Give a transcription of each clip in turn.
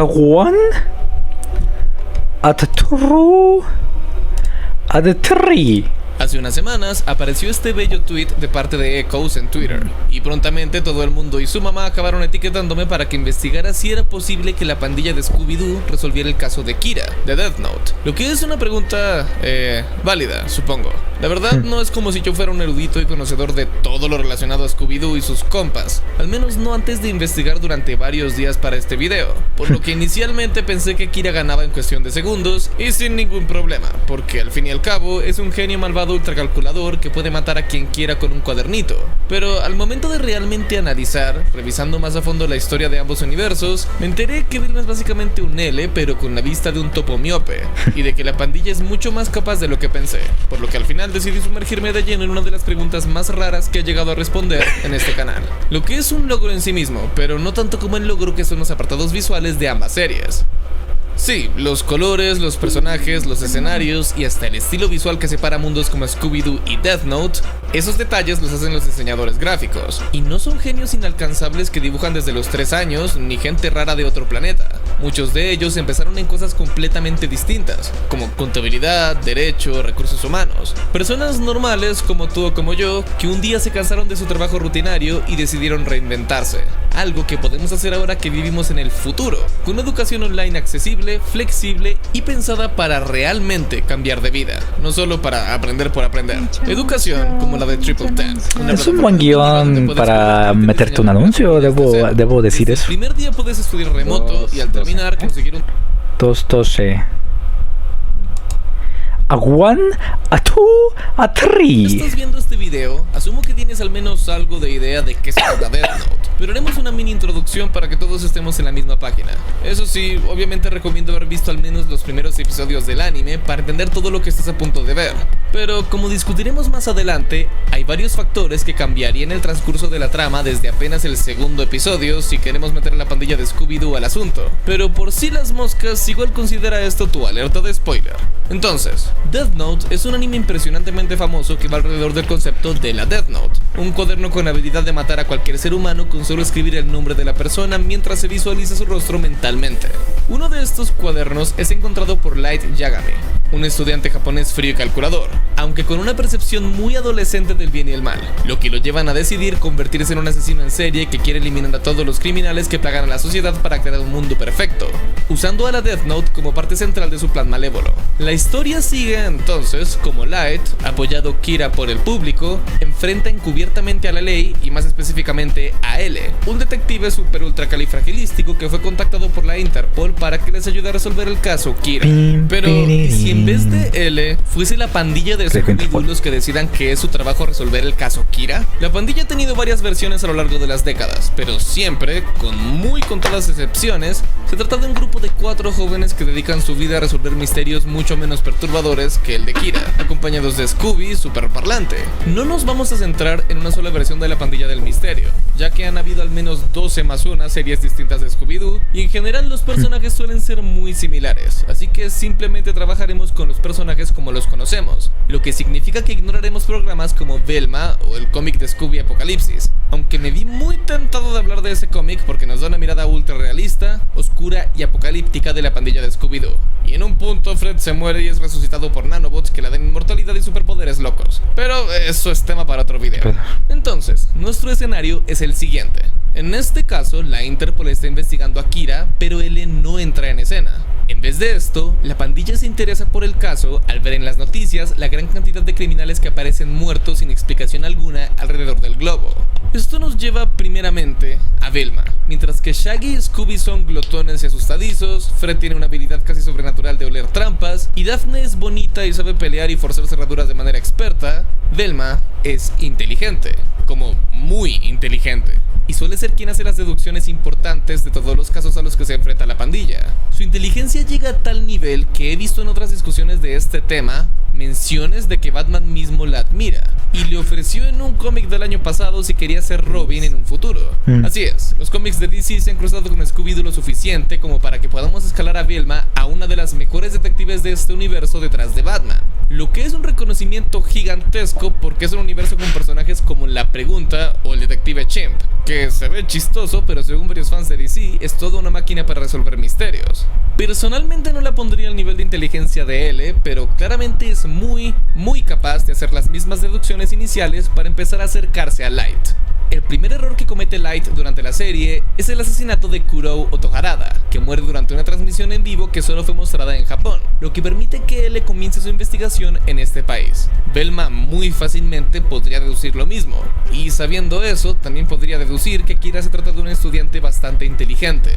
One at two at three. Hace unas semanas apareció este bello tweet de parte de Echoes en Twitter, y prontamente todo el mundo y su mamá acabaron etiquetándome para que investigara si era posible que la pandilla de Scooby-Doo resolviera el caso de Kira, de Death Note. Lo que es una pregunta, válida, supongo. La verdad no es como si yo fuera un erudito y conocedor de todo lo relacionado a Scooby-Doo y sus compas, al menos no antes de investigar durante varios días para este video, por lo que inicialmente pensé que Kira ganaba en cuestión de segundos y sin ningún problema, porque al fin y al cabo es un genio malvado ultracalculador que puede matar a quien quiera con un cuadernito. Pero al momento de realmente analizar, revisando más a fondo la historia de ambos universos, me enteré que Vilma es básicamente un L, pero con la vista de un topo miope, y de que la pandilla es mucho más capaz de lo que pensé, por lo que al final decidí sumergirme de lleno en una de las preguntas más raras que he llegado a responder en este canal. Lo que es un logro en sí mismo, pero no tanto como el logro que son los apartados visuales de ambas series. Sí, los colores, los personajes, los escenarios y hasta el estilo visual que separa mundos como Scooby-Doo y Death Note, esos detalles los hacen los diseñadores gráficos. Y no son genios inalcanzables que dibujan desde los 3 años, ni gente rara de otro planeta. Muchos de ellos empezaron en cosas completamente distintas, como contabilidad, derecho, recursos humanos. Personas normales como tú o como yo, que un día se cansaron de su trabajo rutinario y decidieron reinventarse. Algo que podemos hacer ahora que vivimos en el futuro, con una educación online accesible, flexible y pensada para realmente cambiar de vida, no solo para aprender por aprender. Educación como la de Triple Ten. Es un buen guión para meterte un anuncio, debo decir eso. El primer día puedes estudiar remoto y al terminar conseguir un... 212. A one, a two, a three. ¿Estás viendo este video? Asumo que tienes al menos algo de idea de qué se trata Death Note, pero haremos una mini introducción para que todos estemos en la misma página. Eso sí, obviamente recomiendo haber visto al menos los primeros episodios del anime para entender todo lo que estás a punto de ver. Pero como discutiremos más adelante, hay varios factores que cambiarían el transcurso de la trama desde apenas el segundo episodio si queremos meter a la pandilla de Scooby-Doo al asunto. Pero por si las moscas, igual considera esto tu alerta de spoiler. Entonces, Death Note es un anime impresionantemente famoso que va alrededor del concepto de la Death Note, un cuaderno con habilidad de matar a cualquier ser humano con solo escribir el nombre de la persona mientras se visualiza su rostro mentalmente. Uno de estos cuadernos es encontrado por Light Yagami, un estudiante japonés frío y calculador, aunque con una percepción muy adolescente del bien y el mal, lo que lo llevan a decidir convertirse en un asesino en serie que quiere eliminar a todos los criminales que plagan a la sociedad para crear un mundo perfecto, usando a la Death Note como parte central de su plan malévolo. La historia sigue entonces como Light, apoyado Kira por el público, enfrenta encubiertamente a la ley y más específicamente a L, un detective super ultra califragilístico que fue contactado por la Interpol para que les ayude a resolver el caso Kira. Pero ¿y si en vez de L fuese la pandilla de Scooby-Doo los que decidan que es su trabajo resolver el caso Kira? La pandilla ha tenido varias versiones a lo largo de las décadas, pero siempre, con muy contadas excepciones, se trata de un grupo de 4 jóvenes que dedican su vida a resolver misterios mucho menos perturbadores que el de Kira, acompañados de Scooby, super parlante. No nos vamos a centrar en una sola versión de la pandilla del misterio, ya que han habido al menos 12 más una series distintas de Scooby-Doo, y en general los personajes suelen ser muy similares, así que simplemente trabajaremos con los personajes como los conocemos, lo que significa que ignoraremos programas como Velma o el cómic de Scooby Apocalipsis, aunque me vi muy tentado de hablar de ese cómic porque nos da una mirada ultra realista, oscura y apocalíptica de la pandilla de Scooby-Doo. Y en un punto Fred se muere y es resucitado por nanobots que le dan inmortalidad y superpoderes locos, pero eso es tema para otro video. Entonces, nuestro escenario es el siguiente. En este caso, la Interpol está investigando a Kira, pero L no entra en escena. En vez de esto, la pandilla se interesa por el caso al ver en las noticias la gran cantidad de criminales que aparecen muertos sin explicación alguna alrededor del globo. Esto nos lleva primeramente a Velma. Mientras que Shaggy y Scooby son glotones y asustadizos, Fred tiene una habilidad casi sobrenatural de oler trampas, y Daphne es bonita y sabe pelear y forzar cerraduras de manera experta, Velma es inteligente, como muy inteligente, y suele ser quien hace las deducciones importantes de todos los casos a los que se enfrenta la pandilla. Su inteligencia llega a tal nivel que he visto en otras discusiones de este tema menciones de que Batman mismo la admira y le le ofreció en un cómic del año pasado si quería ser Robin en un futuro. Así es, los cómics de DC se han cruzado con Scooby-Doo lo suficiente como para que podamos escalar a Velma a una de las mejores detectives de este universo detrás de Batman. Lo que es un reconocimiento gigantesco porque es un universo con personajes como La Pregunta o el detective Chimp, que se ve chistoso, pero según varios fans de DC es toda una máquina para resolver misterios. Personalmente no la pondría al nivel de inteligencia de L, pero claramente es muy capaz de hacer las mismas deducciones iniciales para empezar a acercarse a Light. El primer error que comete Light durante la serie es el asesinato de Kurou Otoharada, que muere durante una transmisión en vivo que solo fue mostrada en Japón, lo que permite que L comience su investigación en este país. Velma muy fácilmente podría deducir lo mismo, y sabiendo eso, también podría deducir que Kira se trata de un estudiante bastante inteligente,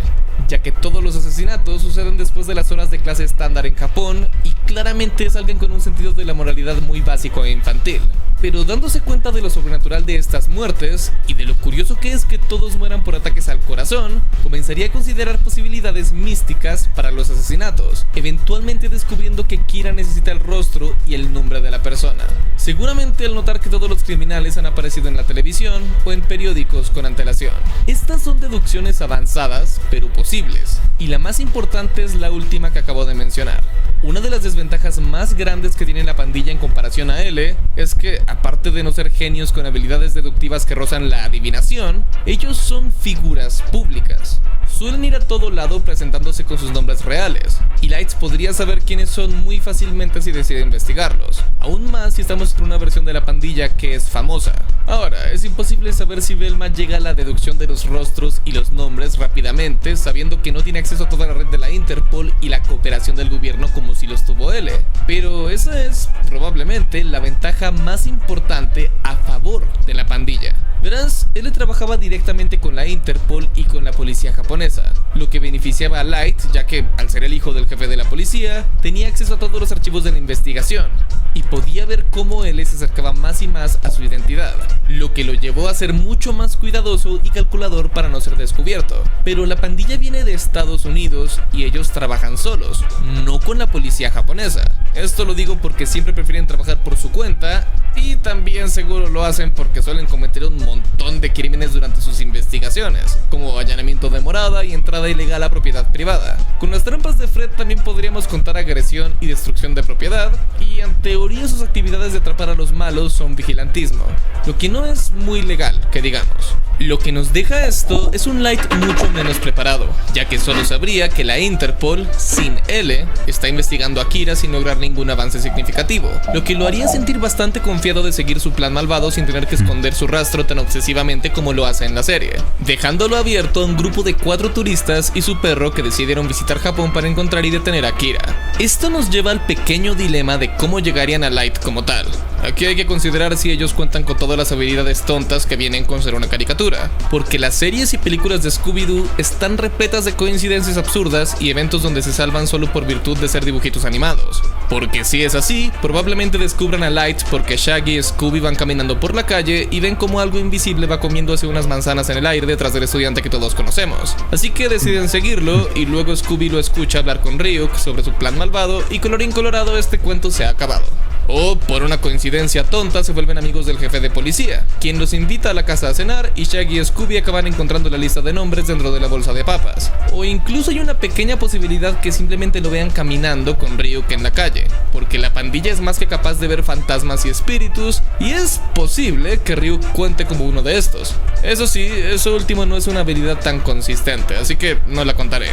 ya que todos los asesinatos suceden después de las horas de clase estándar en Japón, y claramente es alguien con un sentido de la moralidad muy básico e infantil. Pero dándose cuenta de lo sobrenatural de estas muertes, y de lo curioso que es que todos mueran por ataques al corazón, comenzaría a considerar posibilidades místicas para los asesinatos, eventualmente descubriendo que Kira necesita el rostro y el nombre de la persona. Seguramente al notar que todos los criminales han aparecido en la televisión o en periódicos con antelación. Estas son deducciones avanzadas, pero posibles, y la más importante es la última que acabo de mencionar. Una de las desventajas más grandes que tiene la pandilla en comparación a L es que, aparte de no ser genios con habilidades deductivas que rozan la adivinación, ellos son figuras públicas. Suelen ir a todo lado presentándose con sus nombres reales, y Lights podría saber quiénes son muy fácilmente si decide investigarlos, aún más si estamos en una versión de la pandilla que es famosa. Ahora, es imposible saber si Velma llega a la deducción de los rostros y los nombres rápidamente, sabiendo que no tiene acceso a toda la red de la Interpol y la cooperación del gobierno como si los tuvo L. Pero esa es, probablemente, la ventaja más importante a favor de la pandilla. Verás, él trabajaba directamente con la Interpol y con la policía japonesa, lo que beneficiaba a Light, ya que, al ser el hijo del jefe de la policía, tenía acceso a todos los archivos de la investigación, y podía ver cómo él se acercaba más y más a su identidad, lo que lo llevó a ser mucho más cuidadoso y calculador para no ser descubierto. Pero la pandilla viene de Estados Unidos y ellos trabajan solos, no con la policía japonesa. Esto lo digo porque siempre prefieren trabajar por su cuenta, y también seguro lo hacen porque suelen cometer un montón de crímenes durante sus investigaciones, como allanamiento de morada y entrada ilegal a propiedad privada. Con las trampas de Fred también podríamos contar agresión y destrucción de propiedad, y en teoría sus actividades de atrapar a los malos son vigilantismo, lo que no es muy legal, que digamos. Lo que nos deja esto es un Light mucho menos preparado, ya que solo sabría que la Interpol, sin L, está investigando a Kira sin lograr ningún avance significativo, lo que lo haría sentir bastante confiado de seguir su plan malvado sin tener que esconder su rastro tan obsesivamente como lo hace en la serie, dejándolo abierto a un grupo de 4 turistas y su perro que decidieron visitar Japón para encontrar y detener a Kira. Esto nos lleva al pequeño dilema de cómo llegarían a Light como tal. Aquí hay que considerar si ellos cuentan con todas las habilidades tontas que vienen con ser una caricatura, porque las series y películas de Scooby-Doo están repletas de coincidencias absurdas y eventos donde se salvan solo por virtud de ser dibujitos animados. Porque si es así, probablemente descubran a Light porque Shaggy y Scooby van caminando por la calle y ven como algo invisible va comiéndose unas manzanas en el aire detrás del estudiante que todos conocemos. Así que deciden seguirlo, y luego Scooby lo escucha hablar con Ryuk sobre su plan malvado, y colorín colorado, este cuento se ha acabado. O, por una coincidencia tonta, se vuelven amigos del jefe de policía, quien los invita a la casa a cenar, y Shaggy y Scooby acaban encontrando la lista de nombres dentro de la bolsa de papas. O incluso hay una pequeña posibilidad que simplemente lo vean caminando con Ryuk en la calle, porque la pandilla es más que capaz de ver fantasmas y espíritus, y es posible que Ryuk cuente como uno de estos. Eso sí, eso último no es una habilidad tan consistente, así que no la contaré.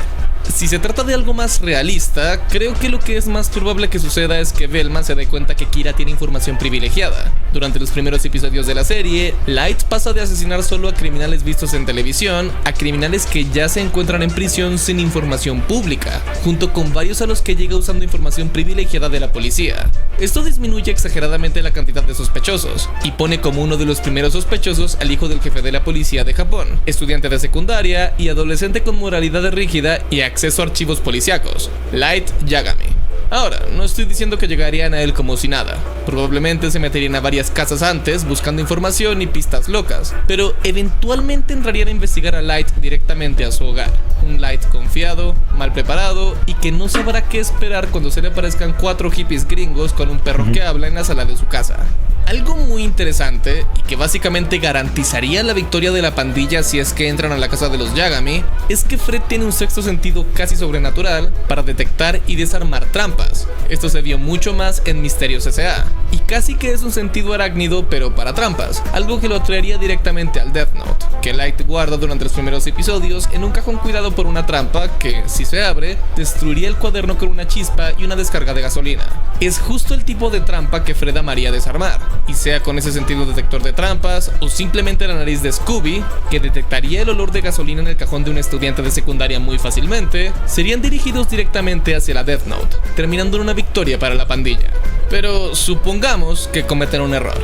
Si se trata de algo más realista, creo que lo que es más probable que suceda es que Velma se dé cuenta que Kira tiene información privilegiada. Durante los primeros episodios de la serie, Light pasa de asesinar solo a criminales vistos en televisión a criminales que ya se encuentran en prisión sin información pública, junto con varios a los que llega usando información privilegiada de la policía. Esto disminuye exageradamente la cantidad de sospechosos, y pone como uno de los primeros sospechosos al hijo del jefe de la policía de Japón, estudiante de secundaria y adolescente con moralidad rígida y acceso a archivos policíacos, Light Yagami. Ahora, no estoy diciendo que llegarían a él como si nada. Probablemente se meterían a varias casas antes buscando información y pistas locas, pero eventualmente entrarían a investigar a Light directamente a su hogar. Un Light confiado, mal preparado y que no sabrá qué esperar cuando se le aparezcan 4 hippies gringos con un perro que habla en la sala de su casa. Algo muy interesante y que básicamente garantizaría la victoria de la pandilla si es que entran a la casa de los Yagami es que Fred tiene un sexto sentido casi sobrenatural para detectar y desarmar trampas. Esto se vio mucho más en Misterios S.A. y casi que es un sentido arácnido pero para trampas, algo que lo atraería directamente al Death Note, que Light guarda durante los primeros episodios en un cajón cuidado por una trampa que, si se abre, destruiría el cuaderno con una chispa y una descarga de gasolina. Es justo el tipo de trampa que Fred amaría desarmar, y sea con ese sentido detector de trampas o simplemente la nariz de Scooby, que detectaría el olor de gasolina en el cajón de un estudiante de secundaria muy fácilmente, serían dirigidos directamente hacia la Death Note, terminando en una victoria para la pandilla. Pero supongamos que cometen un error.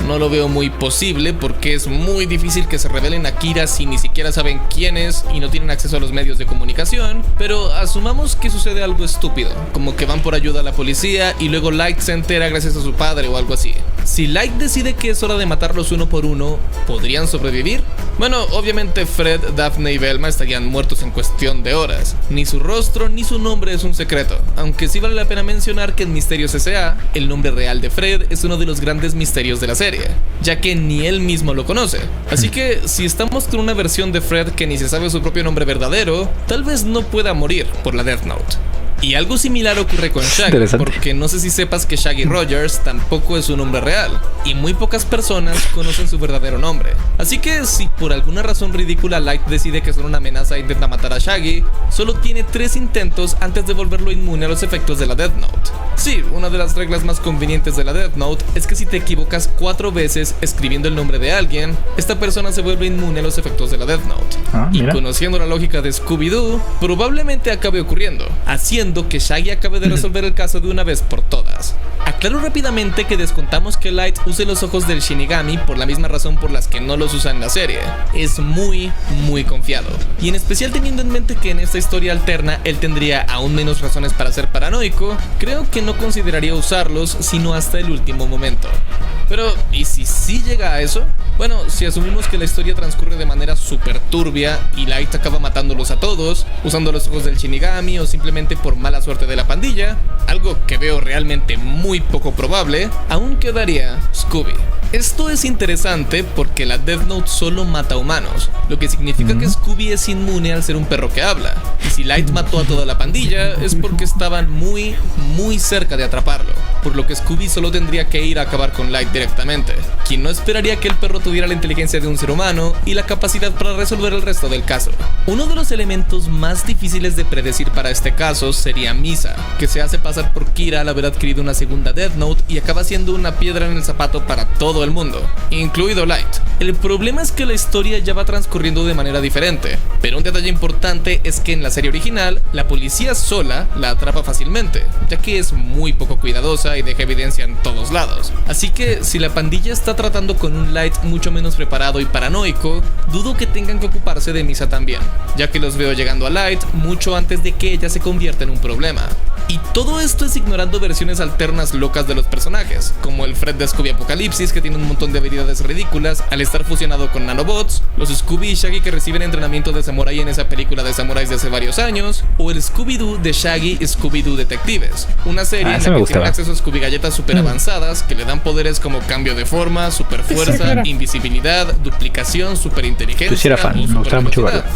No lo veo muy posible porque es muy difícil que se revelen a Kira si ni siquiera saben quién es y no tienen acceso a los medios de comunicación, pero asumamos que sucede algo estúpido, como que van por ayuda a la policía y luego Light se entera gracias a su padre o algo así. Si Light decide que es hora de matarlos uno por uno, ¿podrían sobrevivir? Bueno, obviamente Fred, Daphne y Velma estarían muertos en cuestión de horas. Ni su rostro ni su nombre es un secreto, aunque sí vale la pena mencionar que en Misterios S.A. el nombre real de Fred es uno de los grandes misterios de la serie, ya que ni él mismo lo conoce. Así que si estamos con una versión de Fred que ni se sabe su propio nombre verdadero, tal vez no pueda morir por la Death Note. Y algo similar ocurre con Shaggy, porque no sé si sepas que Shaggy Rogers tampoco es un nombre real, y muy pocas personas conocen su verdadero nombre. Así que si por alguna razón ridícula Light decide que son una amenaza e intenta matar a Shaggy, solo tiene 3 intentos antes de volverlo inmune a los efectos de la Death Note. Sí, una de las reglas más convenientes de la Death Note es que si te equivocas 4 veces escribiendo el nombre de alguien, esta persona se vuelve inmune a los efectos de la Death Note. Y conociendo la lógica de Scooby-Doo, probablemente acabe ocurriendo, haciendo que Shaggy acabe de resolver el caso de una vez por todas. Aclaro rápidamente que descontamos que Light use los ojos del Shinigami por la misma razón por las que no los usa en la serie. Es muy confiado. Y en especial teniendo en mente que en esta historia alterna él tendría aún menos razones para ser paranoico, creo que no consideraría usarlos sino hasta el último momento. Pero, ¿y si sí llega a eso? Bueno, si asumimos que la historia transcurre de manera súper turbia y Light acaba matándolos a todos, usando los ojos del Shinigami o simplemente por mala suerte de la pandilla, algo que veo realmente muy poco probable, aún quedaría Scooby. Esto es interesante porque la Death Note solo mata humanos, lo que significa que Scooby es inmune al ser un perro que habla. Y si Light mató a toda la pandilla es porque estaban muy cerca de atraparlo, por lo que Scooby solo tendría que ir a acabar con Light directamente, quien no esperaría que el perro tuviera la inteligencia de un ser humano y la capacidad para resolver el resto del caso. Uno de los elementos más difíciles de predecir para este caso sería Misa, que se hace pasar por Kira al haber adquirido una segunda Death Note y acaba siendo una piedra en el zapato para todo el mundo, incluido Light. El problema es que la historia ya va transcurriendo de manera diferente, pero un detalle importante es que en la serie original, la policía sola la atrapa fácilmente, ya que es muy poco cuidadosa y deja evidencia en todos lados. Así que si la pandilla está tratando con un Light mucho menos preparado y paranoico, dudo que tengan que ocuparse de Misa también, ya que los veo llegando a Light mucho antes de que ella se convierta en un problema. Y todo esto es ignorando versiones alternas locas de los personajes, como el Fred de Scooby Apocalipsis, que tiene un montón de habilidades ridículas al estar fusionado con nanobots, los Scooby y Shaggy que reciben entrenamiento de samurái en esa película de samuráis de hace varios años, o el Scooby-Doo de Shaggy y Scooby-Doo Detectives, una serie en la que tienen acceso a Scooby galletas super avanzadas que le dan poderes como cambio de forma, super fuerza, invisibilidad, duplicación, super inteligencia,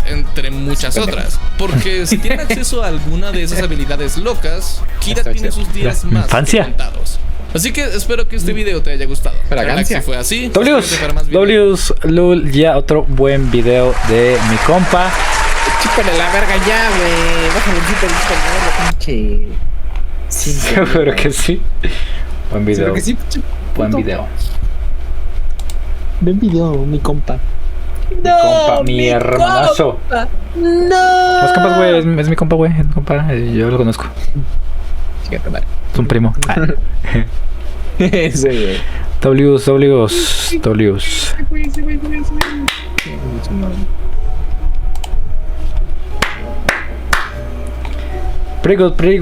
entre muchas otras. Porque si tienen acceso a alguna de esas habilidades locas, Kira tiene sus días más contados. Así que espero que este video te haya gustado. Si fue así, W's Lul, ya otro buen video de mi compa. Chúpale la verga ya, güey. Bájale un chip de pinche. Sí, seguro que sí. Buen video. Que sí, buen video. Buen video, mi compa. Mi compa, mi hermanazo. No. Los compas, güey, es mi compa, güey. Es mi compa, yo lo conozco. Fíjate, madre. Es un primo. Ese, güey. W's. Pretty good.